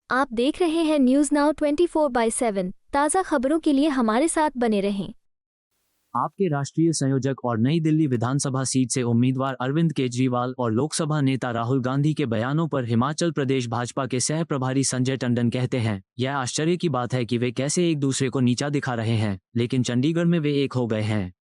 आप देख रहे हैं न्यूज़ नाउ 24/7 ताज़ा खबरों के लिए हमारे साथ बने रहें। आपके राष्ट्रीय संयोजक और नई दिल्ली विधानसभा सीट से उम्मीदवार अरविंद केजरीवाल और लोकसभा नेता राहुल गांधी के बयानों पर हिमाचल प्रदेश भाजपा के सह प्रभारी संजय टंडन कहते हैं, यह आश्चर्य की बात है कि वे कैसे एक दूसरे को नीचा दिखा रहे हैं, लेकिन चंडीगढ़ में वे एक हो गए हैं।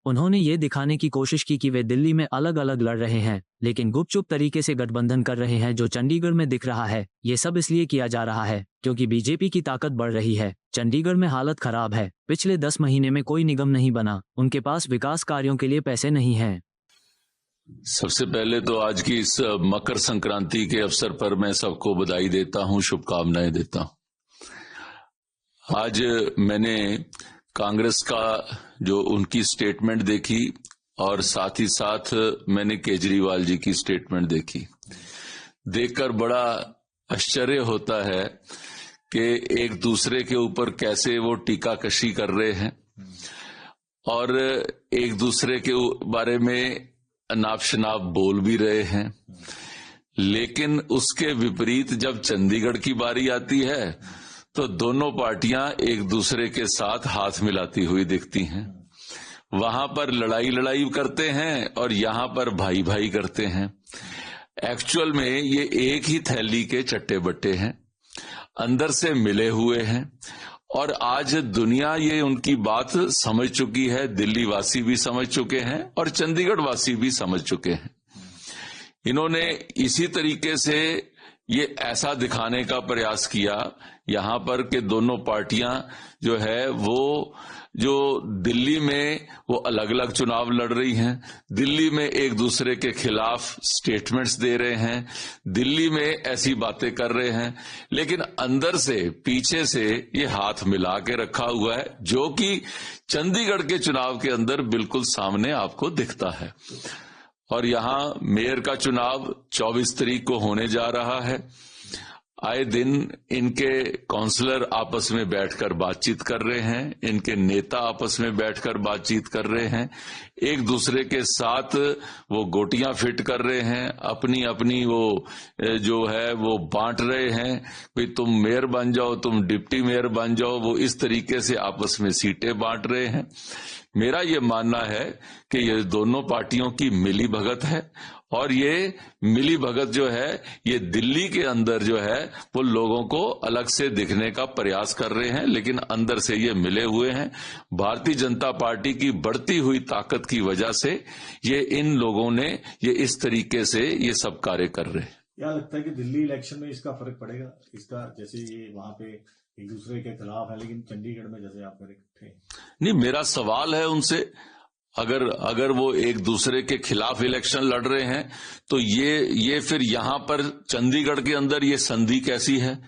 उन्होंने ये दिखाने की कोशिश की कि वे दिल्ली में अलग अलग लड़ रहे हैं, लेकिन गुपचुप तरीके से गठबंधन कर रहे हैं जो चंडीगढ़ में दिख रहा है। ये सब इसलिए किया जा रहा है क्योंकि बीजेपी की ताकत बढ़ रही है। चंडीगढ़ में हालत खराब है। पिछले 10 महीने में कोई निगम नहीं बना, उनके पास विकास कार्यों के लिए पैसे नहीं हैं। सबसे पहले तो आज की इस मकर संक्रांति के अवसर पर मैं सबको बधाई देता हूं, शुभकामनाएं देता हूं। आज मैंने कांग्रेस का जो उनकी स्टेटमेंट देखी और साथ ही साथ मैंने केजरीवाल जी की स्टेटमेंट देखी। देखकर बड़ा आश्चर्य होता है कि एक दूसरे के ऊपर कैसे वो टीका कशी कर रहे हैं और एक दूसरे के बारे में अनाप शनाप बोल भी रहे हैं, लेकिन उसके विपरीत जब चंडीगढ़ की बारी आती है तो दोनों पार्टियां एक दूसरे के साथ हाथ मिलाती हुई दिखती हैं। वहां पर लड़ाई करते हैं और यहां पर भाई भाई करते हैं। एक्चुअल में ये एक ही थैली के चट्टे बट्टे हैं, अंदर से मिले हुए हैं और आज दुनिया ये उनकी बात समझ चुकी है। दिल्ली वासी भी समझ चुके हैं और चंडीगढ़ वासी भी समझ चुके हैं। इन्होंने इसी तरीके से ये ऐसा दिखाने का प्रयास किया यहां पर कि दोनों पार्टियां जो है वो जो दिल्ली में वो अलग अलग चुनाव लड़ रही हैं, दिल्ली में एक दूसरे के खिलाफ स्टेटमेंट्स दे रहे हैं, दिल्ली में ऐसी बातें कर रहे हैं, लेकिन अंदर से पीछे से ये हाथ मिला के रखा हुआ है, जो कि चंडीगढ़ के चुनाव के अंदर बिल्कुल सामने आपको दिखता है। और यहां मेयर का चुनाव 24 तारीख को होने जा रहा है। आए दिन इनके काउंसलर आपस में बैठकर बातचीत कर रहे हैं, इनके नेता आपस में बैठकर बातचीत कर रहे हैं, एक दूसरे के साथ वो गोटियां फिट कर रहे हैं, अपनी अपनी वो जो है वो बांट रहे हैं, भाई तुम मेयर बन जाओ, तुम डिप्टी मेयर बन जाओ, वो इस तरीके से आपस में सीटें बांट रहे हैं। मेरा ये मानना है कि ये दोनों पार्टियों की मिली भगत है और ये मिली भगत जो है ये दिल्ली के अंदर जो है वो लोगों को अलग से दिखने का प्रयास कर रहे हैं, लेकिन अंदर से ये मिले हुए हैं। भारतीय जनता पार्टी की बढ़ती हुई ताकत की वजह से ये इन लोगों ने ये इस तरीके से ये सब कार्य कर रहे हैं। क्या लगता है कि दिल्ली इलेक्शन में इसका फर्क पड़ेगा? इसका जैसे ये वहां पे एक दूसरे के खिलाफ है, लेकिन चंडीगढ़ में जैसे आप थे। नहीं, मेरा सवाल है उनसे, अगर वो एक दूसरे के खिलाफ इलेक्शन लड़ रहे हैं तो ये फिर यहां पर चंडीगढ़ के अंदर ये संधि कैसी है?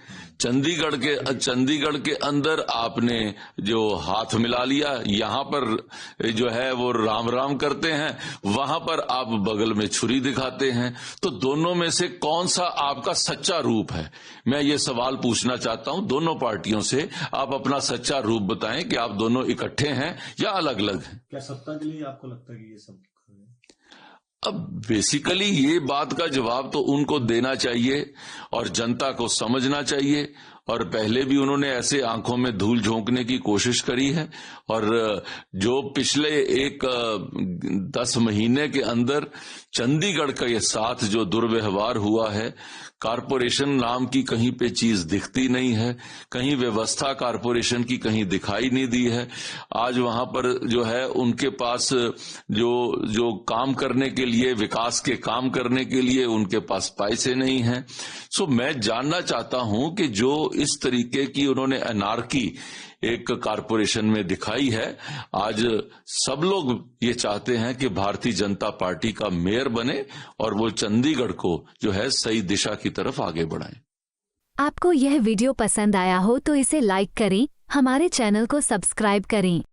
चंडीगढ़ के अंदर आपने जो हाथ मिला लिया, यहां पर जो है वो राम राम करते हैं, वहां पर आप बगल में छुरी दिखाते हैं। तो दोनों में से कौन सा आपका सच्चा रूप है? मैं ये सवाल पूछना चाहता हूं दोनों पार्टियों से, आप अपना सच्चा रूप बताएं कि आप दोनों इकट्ठे हैं या अलग अलग हैं। क्या सत्ता के लिए आपको लगता है कि ये सब? अब बेसिकली ये बात का जवाब तो उनको देना चाहिए और जनता को समझना चाहिए। और पहले भी उन्होंने ऐसे आंखों में धूल झोंकने की कोशिश करी है और जो पिछले 10 महीने के अंदर चंडीगढ़ के साथ जो दुर्व्यवहार हुआ है, कारपोरेशन नाम की कहीं पे चीज दिखती नहीं है, कहीं व्यवस्था कारपोरेशन की कहीं दिखाई नहीं दी है। आज वहां पर जो है उनके पास जो काम करने के लिए, विकास के काम करने के लिए उनके पास पैसे नहीं हैं। सो मैं जानना चाहता हूं कि जो इस तरीके की उन्होंने अनार्की एक कारपोरेशन में दिखाई है, आज सब लोग ये चाहते हैं कि भारतीय जनता पार्टी का मेयर बने और वो चंडीगढ़ को जो है सही दिशा की तरफ आगे बढ़ाएं। आपको यह वीडियो पसंद आया हो तो इसे लाइक करें, हमारे चैनल को सब्सक्राइब करें।